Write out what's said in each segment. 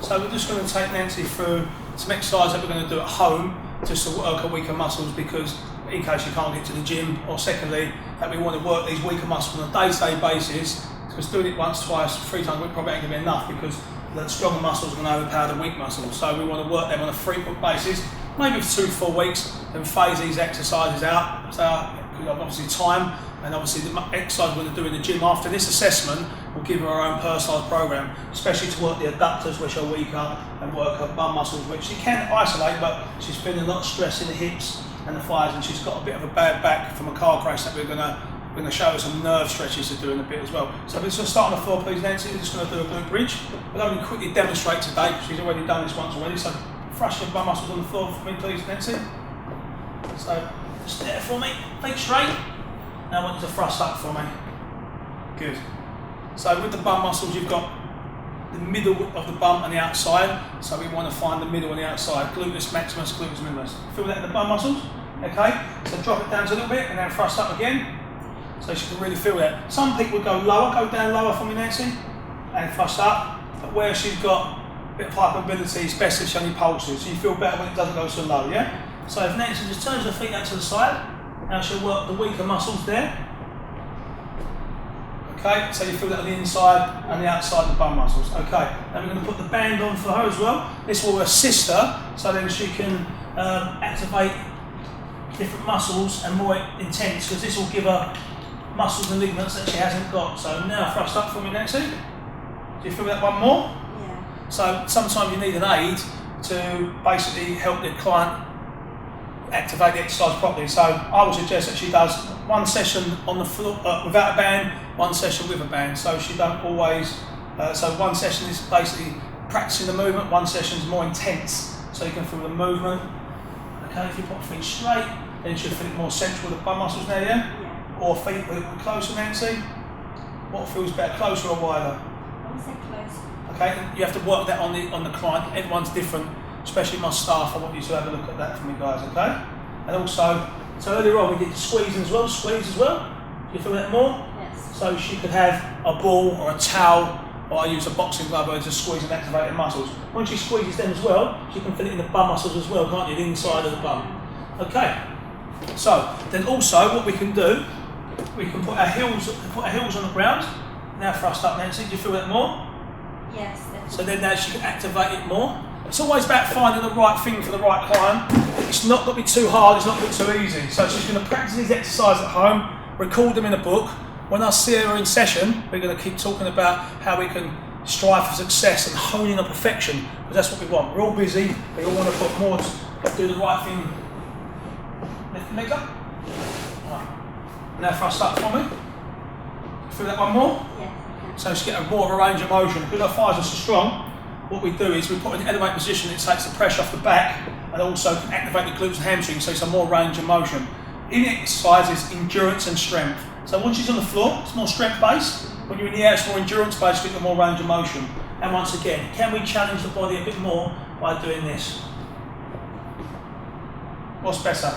So we're just going to take Nancy through some exercise that we're going to do at home just to work our weaker muscles, because in case you can't get to the gym, or secondly, that we want to work these weaker muscles on a day-to-day basis, because doing it once, twice, 3 times a week probably ain't going to be enough, because the stronger muscles are going to overpower the weak muscles. So we want to work them on a frequent basis, maybe for 2 to 4 weeks, and phase these exercises out. So obviously time, and obviously the exercise we're going to do in the gym after this assessment will give her our own personalised program, especially to work the adductors, which are weaker, and work her bum muscles, which she can isolate, but she's feeling a lot of stress in the hips and the thighs, and she's got a bit of a bad back from a car crash that we're going to show her some nerve stretches to do in a bit as well. So let's just start on the floor, please, Nancy. We're just going to do a glute bridge. We'll only quickly demonstrate today, because she's already done this once already. So thrust your bum muscles on the floor for me, please, Nancy. So just there for me, feet straight. Now I want you to thrust up for me. Good. So with the bum muscles, you've got the middle of the bum and the outside. So we want to find the middle and the outside. Gluteus maximus, gluteus minimus. Feel that in the bum muscles? Okay. So drop it down a little bit and then thrust up again. So she can really feel that. Some people go lower, go down lower for me, Nancy, and thrust up. But where she's got a bit of hypermobility, it's best if she only pulses. So you feel better when it doesn't go so low, yeah? So if Nancy just turns her feet out to the side, now she'll work the weaker muscles there. Okay, so you feel that on the inside and the outside of the bum muscles. Okay, now we're going to put the band on for her as well. This will assist her, so then she can activate different muscles and more intense, because this will give her muscles and ligaments that she hasn't got. So now thrust up for me, Nancy. Do you feel that one more? Yeah. So sometimes you need an aid to basically help the client activate the exercise properly. So I would suggest that she does 1 session on the floor without a band, 1 session with a band. So she don't always. So 1 session is basically practicing the movement. 1 session is more intense, so you can feel the movement. Okay, if you put feet straight, then you should feel it more central with the bum muscles there, yeah? Or feet a little closer, Nancy. What feels better, closer or wider? I would say closer. Okay, you have to work that on the client. Everyone's different. Especially my staff, I want you to have a look at that for me, guys, okay? And also, so earlier on we did squeeze as well. Do you feel that more? Yes. So she could have a ball or a towel, or I use a boxing glove to squeeze and activate the muscles. Once she squeezes them as well, she can feel it in the bum muscles as well, can't you? The inside of the bum. Okay. So then also what we can do, we can put our heels on the ground. Now thrust up, Nancy. Do you feel that more? Yes, definitely. So then now she can activate it more. It's always about finding the right thing for the right client. It's not got to be too hard, it's not got to be too easy. So she's going to practice these exercises at home, record them in a book. When I see her in session, we're going to keep talking about how we can strive for success and hone in on perfection, because that's what we want. We're all busy, we all want to put more to do the right thing. Lift the legs up. Right. Now thrust up for me. Feel that one more? Yes. So she get a more of a range of motion. Because our thighs are so strong, what we do is we put an elevate position, it takes the pressure off the back and also can activate the glutes and hamstrings, so it's a more range of motion. In the exercise is endurance and strength. So once she's on the floor, it's more strength based. When you're in the air, it's more endurance based, you get more range of motion. And once again, can we challenge the body a bit more by doing this? What's better?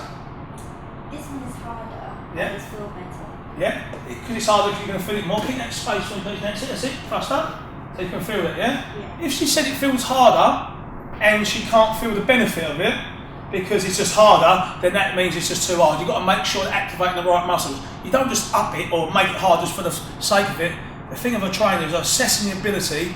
This one is harder. Yeah. This feels better. Yeah? Because it's harder, if you're going to feel it more. Keep that space when you Nancy. That's it. Thrust up. So you can feel it, yeah? Yeah. If she said it feels harder and she can't feel the benefit of it because it's just harder, then that means it's just too hard. You've got to make sure to activate the right muscles. You don't just up it or make it hard just for the sake of it. The thing of a trainer is assessing the ability,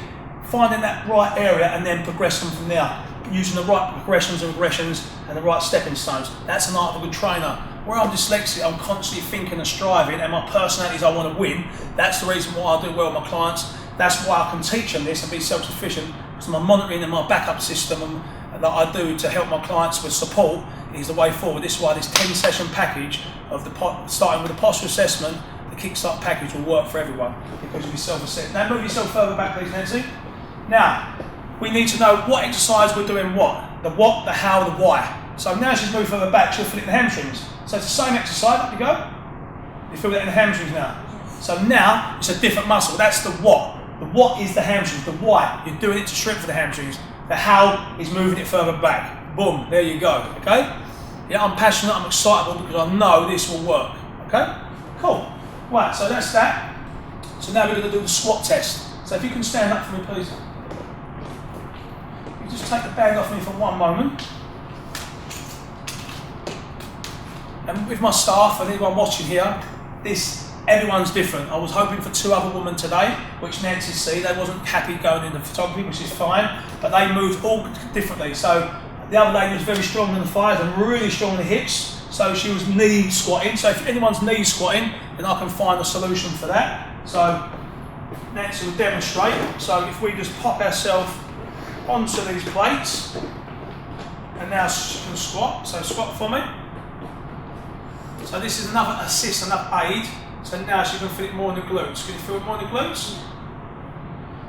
finding that right area and then progressing from there, using the right progressions and regressions and the right stepping stones. That's an art of a good trainer. Where I'm dyslexic, I'm constantly thinking and striving, and my personality is I want to win. That's the reason why I do well with my clients. That's why I can teach them this and be self-sufficient, because my monitoring and my backup system that I do to help my clients with support is the way forward. This is why this 10-session package of starting with the postural assessment, the kickstart package will work for everyone, because you'll be self-assessed. Now move yourself further back, please, Nancy. Now, we need to know what exercise we're doing what. The what, the how, the why. So now she's moved further back, she'll feel it in the hamstrings. So it's the same exercise, up you go. You feel that in the hamstrings now. Yes. So now it's a different muscle. That's the what. The what is the hamstrings. The why, you're doing it to strengthen the hamstrings. The how is moving it further back. Boom, there you go, okay? Yeah, I'm passionate, I'm excitable because I know this will work, okay? Cool. Right, so that's that. So now we're going to do the squat test. So if you can stand up for me, please. just take the band off me for one moment. And with my staff and anyone watching here, everyone's different. I was hoping for 2 other women today, which Nancy see. They wasn't happy going into photography, which is fine, but they moved all differently. So the other lady was very strong in the thighs and really strong in the hips. So she was knee squatting. So if anyone's knee squatting, then I can find a solution for that. So Nancy will demonstrate. So if we just pop ourselves onto these plates, and now she can squat. So squat for me. So this is another assist, another aid. So now she can feel it more in the glutes. Can you feel it more in the glutes?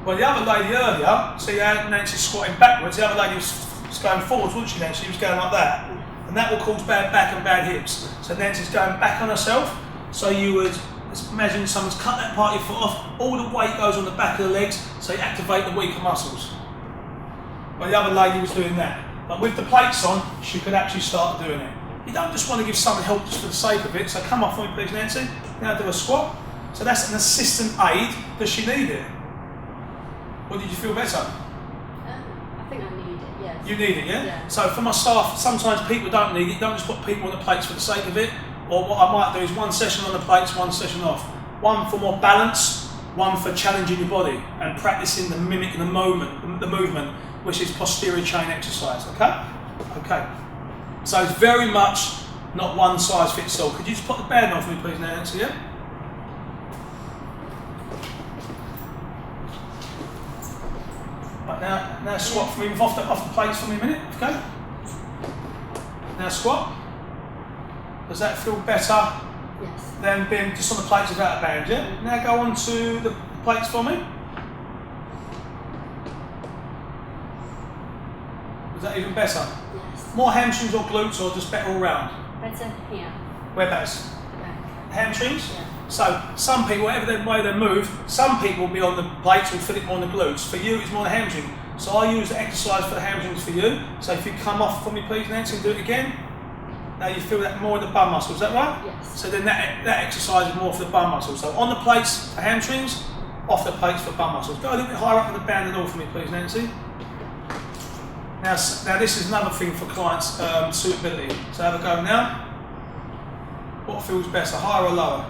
Well, the other lady earlier, see how Nancy's squatting backwards, the other lady was going forwards, wasn't she, Nancy? She was going like that. And that will cause bad back and bad hips. So Nancy's going back on herself. So you would imagine someone's cut that part of your foot off, all the weight goes on the back of the legs, so you activate the weaker muscles. Well, the other lady was doing that. But with the plates on, she could actually start doing it. You don't just want to give someone help just for the sake of it, so come off for me please, Nancy. Now do a squat. So that's an assistant aid. Does she need it? Or did you feel better? I think I need it, yes. You need it, yeah? So for my staff, sometimes people don't need it. Don't just put people on the plates for the sake of it. Or what I might do is 1 session on the plates, 1 session off. 1 for more balance, 1 for challenging your body and practicing the mimicking the movement, which is posterior chain exercise, okay? Okay. So it's very much not one size fits all. Could you just put the band on for me please, Nancy, yeah? Right, now squat for me, move off the plates for me a minute, okay? Now squat. Does that feel better than being just on the plates without a band, yeah? Now go on to the plates for me. Is that even better? Yes. More hamstrings or glutes or just better all round? Better here. Whereabouts? Hamstrings? Yeah. So some people, whatever the way they move, some people will be on the plates will feel it more on the glutes. For you, it's more the hamstring. So I use the exercise for the hamstrings for you. So if you come off for me please, Nancy, and do it again. Now you feel that more in the bum muscle, is that right? Yes. So then that exercise is more for the bum muscle. So on the plates for hamstrings, off the plates for bum muscles. Go a little bit higher up on the band and all for me please, Nancy. Now this is another thing for clients' suitability. So have a go now. What feels better, higher or lower?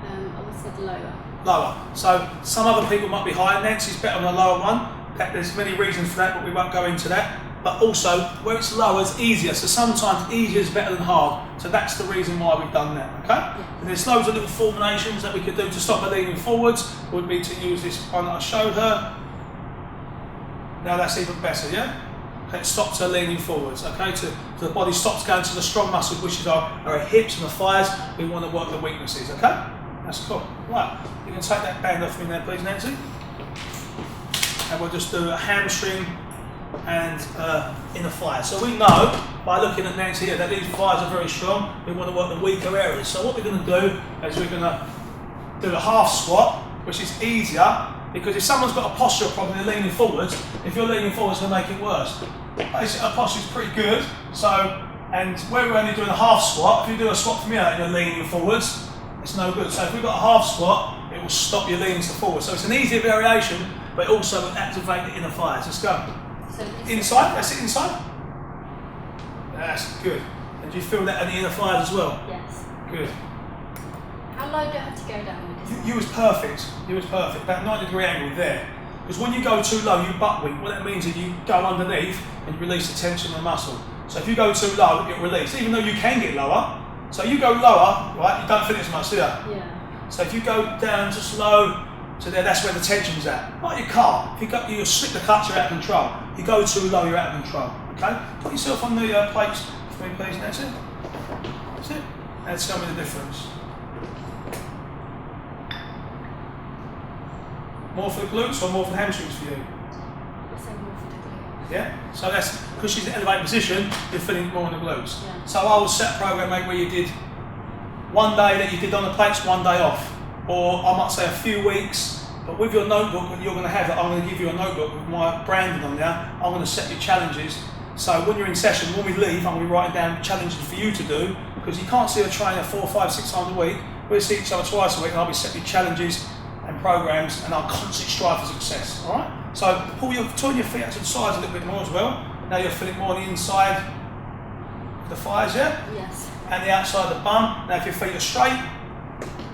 I would say lower. Lower. So some other people might be higher. Nancy's better on the lower one. There's many reasons for that, but we won't go into that. But also, where it's lower, it's easier. So sometimes easier is better than hard. So that's the reason why we've done that, okay? Yeah. And there's loads of little formations that we could do to stop her leaning forwards. Would be to use this one that I showed her. Now that's even better, yeah? Okay, it stops her leaning forwards, okay? So the body stops going to the strong muscles, which is our hips and the thighs. We want to work the weaknesses, okay? That's cool. Right, you can take that band off me there, please, Nancy. And we'll just do a hamstring and inner thigh. So we know by looking at Nancy here that these thighs are very strong. We want to work the weaker areas. So what we're going to do is we're going to do a half squat, which is easier because if someone's got a postural problem, they're leaning forwards. If you're leaning forwards, it's going to make it worse. Basically, our posture's pretty good. So, and where we're only doing a half squat, if you do a squat from here and you're leaning forwards, it's no good. So if we've got a half squat, it will stop your leanings to forward. So it's an easier variation, but also will activate the inner thighs. Let's go. So Inside, that's it, inside. That's good. And do you feel that in the inner thighs as well? Yes. Good. How low do I have to go down with this? You was perfect. You was perfect. About 90-degree angle there. Because when you go too low, you butt weak. What that means is you go underneath and you release the tension in the muscle. So if you go too low, it'll release. Even though you can get lower. So you go lower, right? You don't feel it as much, do you? Yeah. So if you go down just low to there, that's where the tension's at. Like your car. If you slip the clutch, you're out of control. You go too low, you're out of control. Okay? Put yourself on the plates for me, please. That's it. That's it. And tell me the difference. More for the glutes or more for the hamstrings for you? I'd say more for the glutes. Yeah? So that's because she's in an elevated position, you're feeling more on the glutes. Yeah. So I will set a program mate where you did one day that you did on the plates, one day off. Or I might say a few weeks, but with your notebook that you're going to have, I'm going to give you a notebook with my branding on there. I'm going to set you challenges. So when you're in session, when we leave, I'm going to be writing down challenges for you to do, because you can't see a trainer 4, 5, 6 times a week. We'll see each other twice a week, and I'll be setting challenges and programs, and I'll constantly strive for success. All right? So turn your feet out to the sides a little bit more as well. Now you'll feel it more on the inside of the thighs, yeah? Yes. And the outside of the bum. Now if your feet are straight,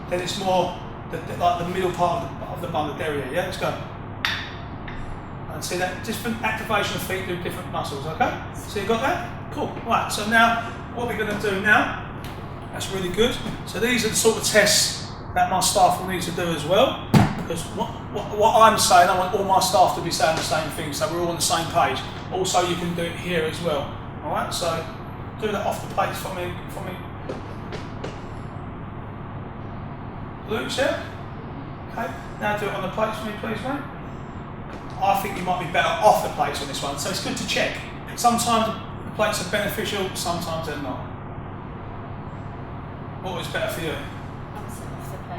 then it's more like the middle part of the bum, the derriere, yeah? Let's go. And see that different activation of feet do different muscles, okay? So you got that? Cool. Right, so now what we're going to do now, that's really good. So these are the sort of tests that my staff will need to do as well. Because what I'm saying, I want all my staff to be saying the same thing, so we're all on the same page. Also, you can do it here as well. All right, so do that off the plates for me. Glutes, yeah? Okay, now do it on the plates for me, please, mate. I think you might be better off the plates on this one, so it's good to check. Sometimes the plates are beneficial, sometimes they're not. What was better for you?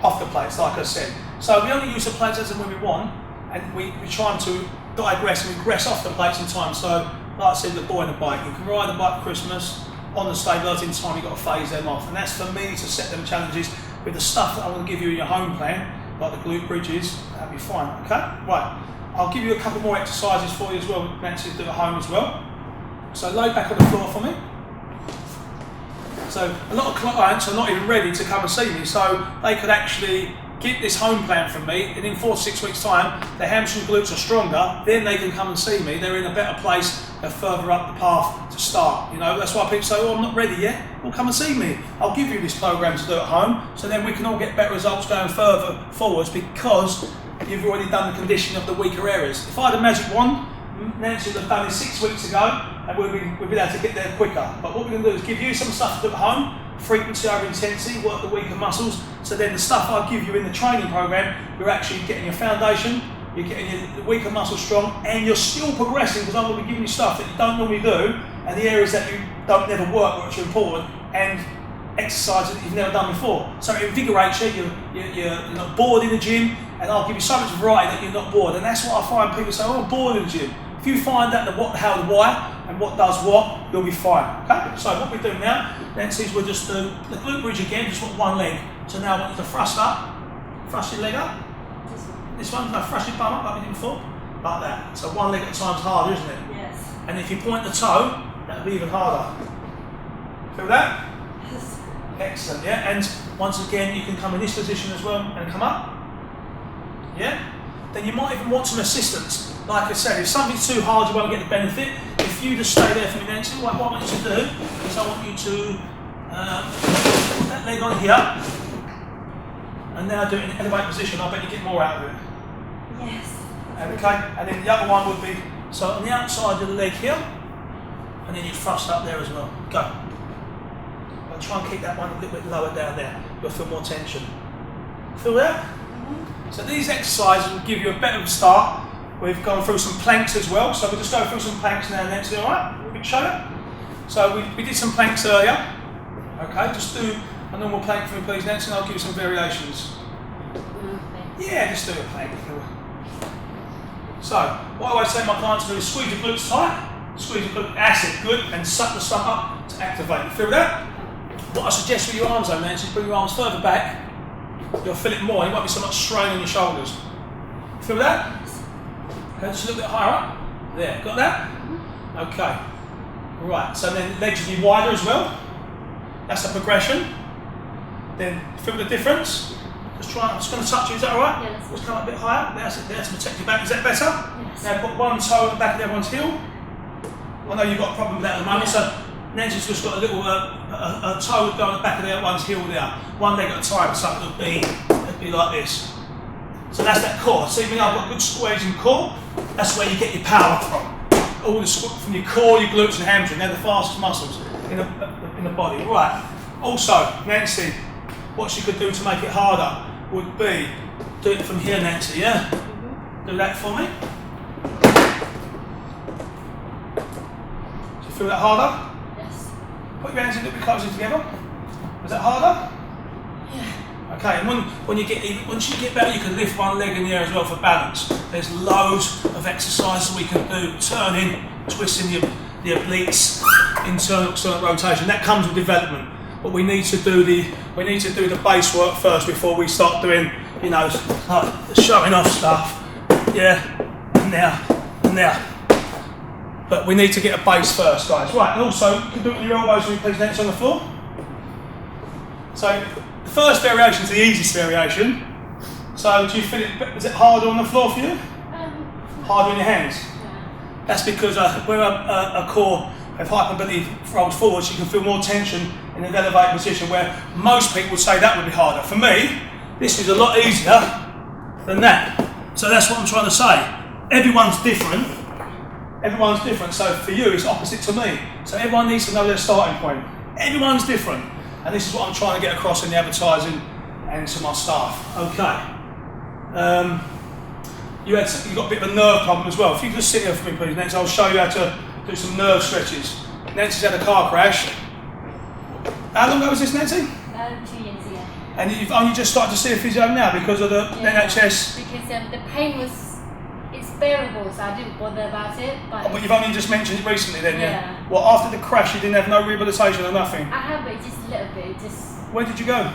Off the plates, like I said. So we only use the plates as and when we want, and we're trying to digress and regress off the plates in time. So, like I said, the boy and the bike. You can ride the bike for Christmas on the stabiliser in time. You've got to phase them off, and that's for me to set them challenges with the stuff that I'm going to give you in your home plan, like the glute bridges. That'll be fine. Okay, right. I'll give you a couple more exercises for you as well, Nancy, to do at home as well. So lay back on the floor for me. So a lot of clients are not even ready to come and see me, so they could actually get this home plan from me, and in 4 to 6 weeks' time, their hamstring glutes are stronger, then they can come and see me. They're in a better place, they're further up the path to start. You know, that's why people say, oh, I'm not ready yet. Well, come and see me. I'll give you this program to do at home, so then we can all get better results going further forwards, because you've already done the conditioning of the weaker areas. If I had a magic wand, Nancy would have done it 6 weeks ago, and we'd be able to get there quicker. But what we're going to do is give you some stuff to do at home, frequency over intensity, work the weaker muscles, so then the stuff I give you in the training program, you're actually getting your foundation, you're getting your weaker muscles strong, and you're still progressing, because I'm going to be giving you stuff that you don't normally do, and the areas that you don't never work, which are important, and exercises that you've never done before. So it invigorates you, you're not bored in the gym, and I'll give you so much variety that you're not bored. And that's what I find people say, oh, I'm bored in the gym. If you find out the what, the how, the why, and what does what, you'll be fine. Okay? So what we're doing now, Nancy, is we'll just do the glute bridge again, just with one leg. So now I want you to thrust up, thrust your leg up. This one, no, thrust your bum up like we did before. Like that. So one leg at a time is harder, isn't it? Yes. And if you point the toe, that'll be even harder. Feel that? Yes. Excellent, yeah? And once again, you can come in this position as well and come up. Yeah? Then you might even want some assistance. Like I said, if something's too hard, you won't get the benefit. If you just stay there for me, Nancy, what I want you to do is I want you to put that leg on here, and now do it in an elevate position. I bet you get more out of it. Yes. Okay? And then the other one would be, so on the outside of the leg here, and then you thrust up there as well. Go. I'll try and keep that one a little bit lower down there. You'll feel more tension. Feel that? So these exercises will give you a better start. We've gone through some planks as well, so we'll just go through some planks now, Nancy, alright? Quick show. So we did some planks earlier. Okay, just do a normal plank for me, please, Nancy, and I'll give you some variations. Yeah, just do a plank. So, what I always say to my clients to do is squeeze your glutes tight, squeeze your glute acid, good, and suck the stomach up to activate. You feel that? What I suggest with your arms though, Nancy, is bring your arms further back. You'll feel it more, you won't be so much strain on your shoulders. Feel that? Okay, just a little bit higher up. There, got that? Okay. Right, so then legs will be wider as well. That's the progression. Then feel the difference. I'm just going to touch you, is that alright? Yeah, Just come up a bit higher. That's it, there to protect your back. Is that better? Yes. Now put one toe at the back of everyone's heel. I know you've got a problem with that at the moment, so Nancy's just got a little a toe would go on the back of their one's heel there. One leg at a time, so it'd be like this. So that's that core. See me, I've got good squares in core. That's where you get your power from. All the from your core, your glutes and hamstring. They're the fastest muscles in the body. Right. Also, Nancy, what she could do to make it harder would be do it from here, Nancy. Yeah. Do that for me. Do you feel that harder? Yes. Put your hands a little bit closer together. Is that harder? Yeah. Okay, and once you get better, you can lift one leg in the air as well for balance. There's loads of exercises we can do, turning, twisting the obliques, internal, external rotation. That comes with development, but we need to do the base work first before we start doing, you know, like showing off stuff. Yeah, now, and now. But we need to get a base first, guys. Right, and also, you can do it with your elbows when you please, Nancy, on the floor. So, the first variation is the easiest variation. So, do you feel it, is it harder on the floor for you? Harder in your hands? Yeah. That's because where a core of hypermobility rolls forwards, you can feel more tension in an elevated position, where most people would say that would be harder. For me, this is a lot easier than that. So that's what I'm trying to say. Everyone's different. Everyone's different. So for you, it's opposite to me. So everyone needs to know their starting point. Everyone's different. And this is what I'm trying to get across in the advertising and to my staff. Okay. You got a bit of a nerve problem as well. If you could just sit here for me, please, Nancy, I'll show you how to do some nerve stretches. Nancy's had a car crash. How long ago was this, Nancy? 2 years ago. And you've only just started to see a physio now because of the NHS? Because the pain it's bearable, so I didn't bother about it. But you've only just mentioned it recently then, yeah? Yeah. Well, after the crash, you didn't have no rehabilitation or nothing? I have, but just a little bit. Where did you go?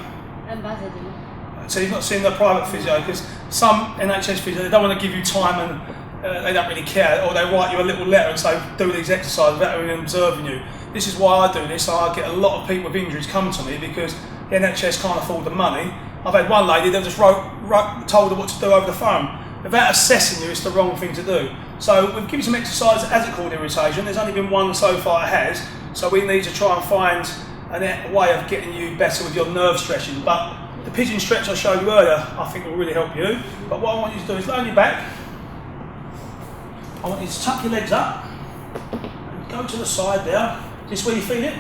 Ambassador. So you've not seen the private physio, because some NHS physio, they don't want to give you time and they don't really care, or they write you a little letter and say, do these exercises without even observing you. This is why I do this. I get a lot of people with injuries come to me because the NHS can't afford the money. I've had one lady that just told her what to do over the phone. Without assessing you, it's the wrong thing to do. So we've given you some exercises as it called irritation. There's only been one so far it has, so we need to try and find a way of getting you better with your nerve stretching. But the pigeon stretch I showed you earlier, I think will really help you. But what I want you to do is lay on your back. I want you to tuck your legs up, and go to the side there. Is this where you feel it?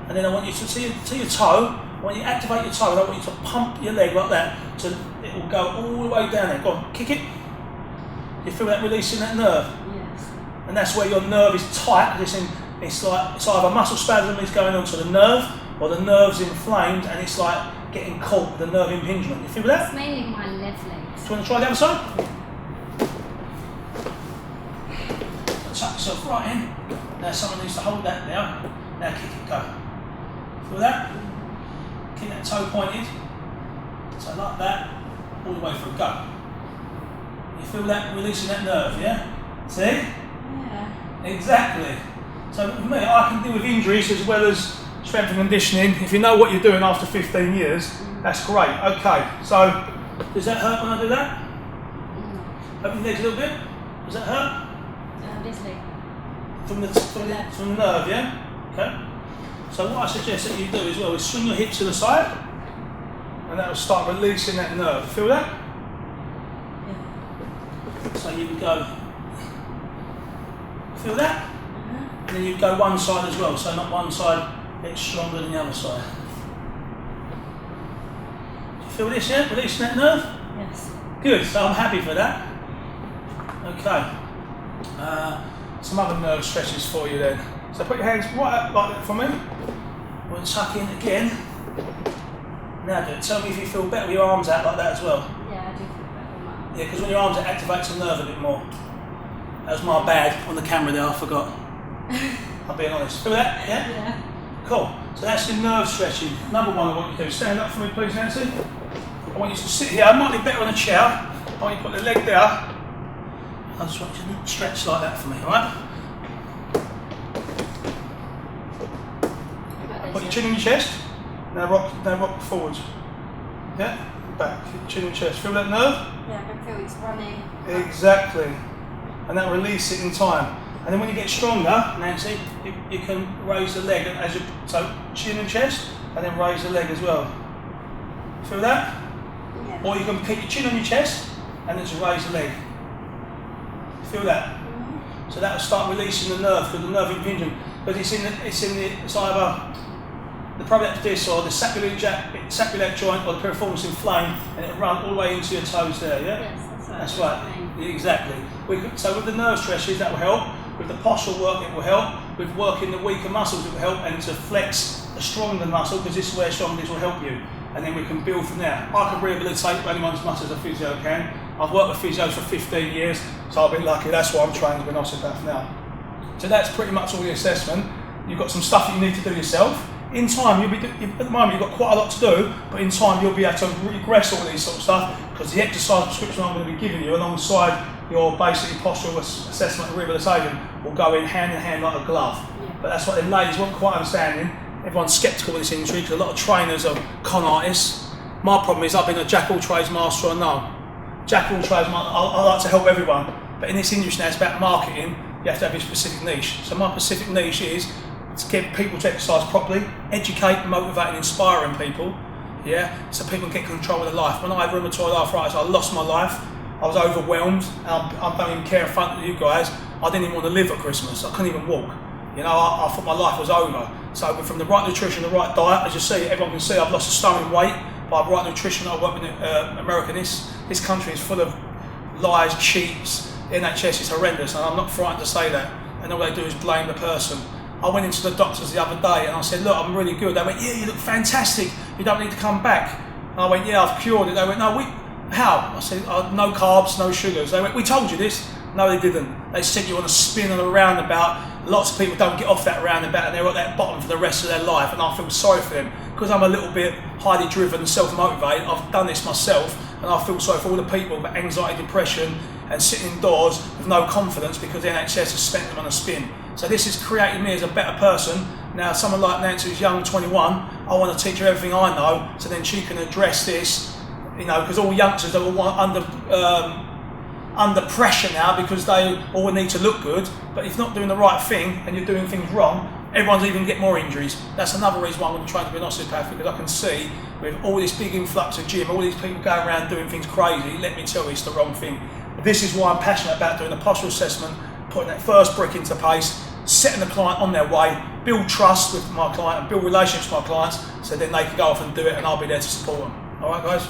And then I want you to see your toe. When you activate your toe, I want you to pump your leg like that, so it will go all the way down there. Go on, kick it. You feel that releasing that nerve? Yes. And that's where your nerve is tight. It's either muscle spasm is going onto the nerve, or the nerve's inflamed, and it's like getting caught with the nerve impingement. You feel that? It's mainly my left legs. Do you want to try the other side? Tuck yourself right in. Now someone needs to hold that now. Now kick it, go. Feel that? Keep that toe pointed. So like that, all the way through, go. You feel that releasing that nerve, yeah? See? Yeah. Exactly. So for me, I can deal with injuries as well as strength and conditioning. If you know what you're doing after 15 years, that's great. Okay, so does that hurt when I do that? Open your legs a little bit. Does that hurt? This leg. From the nerve, yeah? Okay. So what I suggest that you do as well is swing your hips to the side, and that will start releasing that nerve. Feel that? Yeah. So you would go, feel that? And then you'd go one side as well, so not one side gets stronger than the other side. Do you feel this, yeah? Releasing that nerve? Yes. Good, so I'm happy for that. Okay. Some other nerve stretches for you then. So put your hands right up like that for me. We'll tuck in again. Now do it. Tell me if you feel better with your arms out like that as well. Yeah, I do feel better with my arms. Yeah, because when your arms out, it activates the nerve a bit more. That was my bad on the camera there, I forgot. I'm being honest. Feel that? Yeah? Yeah. Cool. So that's the nerve stretching. Number one I want you to do. Stand up for me please, Nancy. I want you to sit here. I might be better on a chair. I want you to put the leg there. I just want you to stretch like that for me, alright? Put your chin in your chest. Now rock forwards. Yeah? Back. Chin in your chest. Feel that nerve? Yeah, I can feel it's running. Exactly. And that release it in time. And then when you get stronger, Nancy, you can raise the leg so chin and chest, and then raise the leg as well. Feel that? Yeah. Or you can keep your chin on your chest and then just raise the leg. Feel that? Mm-hmm. So that will start releasing the nerve, because the nerve impingement, because it's either the proprioceptive disc or the sacroiliac joint or the piriformis inflamed, and it runs all the way into your toes there, yeah? Yes, That's right. Exactly. So with the nerve stretches, that will help. With the postural work, it will help. With working the weaker muscles, it will help. And to flex the stronger muscle, because this is where strong this will help you. And then we can build from there. I can rehabilitate anyone as much as a physio can. I've worked with physios for 15 years, so I've been lucky. That's why I'm trained with an osteopath now. So that's pretty much all the assessment. You've got some stuff that you need to do yourself. In time, at the moment you've got quite a lot to do, but in time you'll be able to regress all these sort of stuff, because the exercise prescription I'm going to be giving you alongside your basically postural assessment and rehabilitation will go in hand like a glove. But that's what the ladies weren't quite understanding. Everyone's sceptical of this industry because a lot of trainers are con artists. My problem is I've been a jack of all trades, master of none. Jack of all trades, I like to help everyone. But in this industry now, it's about marketing. You have to have a specific niche. So my specific niche is to get people to exercise properly, educate, motivate and inspiring people, so people can get control of their life. When I had rheumatoid arthritis, I lost my life. I was overwhelmed, and I don't even care in front of you guys. I didn't even want to live at Christmas. I couldn't even walk. I thought my life was over. So from the right nutrition, the right diet, as you see, everyone can see I've lost a stone in weight by the right nutrition. I work with America. This country is full of lies, cheats. The NHS is horrendous, and I'm not frightened to say that. And all they do is blame the person. I went into the doctors the other day and I said, look, I'm really good. They went, yeah, you look fantastic. You don't need to come back. And I went, yeah, I've cured it. They went, no, how? I said, no carbs, no sugars. They went, we told you this. No, they didn't. They sent you on a spin and a roundabout. Lots of people don't get off that roundabout and they're at that bottom for the rest of their life. And I feel sorry for them because I'm a little bit highly driven and self-motivated. I've done this myself and I feel sorry for all the people with anxiety, depression and sitting indoors with no confidence because the NHS has spent them on a spin. So this has created me as a better person. Now someone like Nancy who's young, 21, I want to teach her everything I know so then she can address this, because all youngsters are all under pressure now because they all need to look good, but if you're not doing the right thing and you're doing things wrong, everyone's even get more injuries. That's another reason why I'm trying to be an osteopath, because I can see with all this big influx of gym, all these people going around doing things crazy, let me tell you it's the wrong thing. This is why I'm passionate about doing the postural assessment, putting that first brick into place, setting the client on their way, build trust with my client and build relationships with my clients so then they can go off and do it and I'll be there to support them. Alright guys?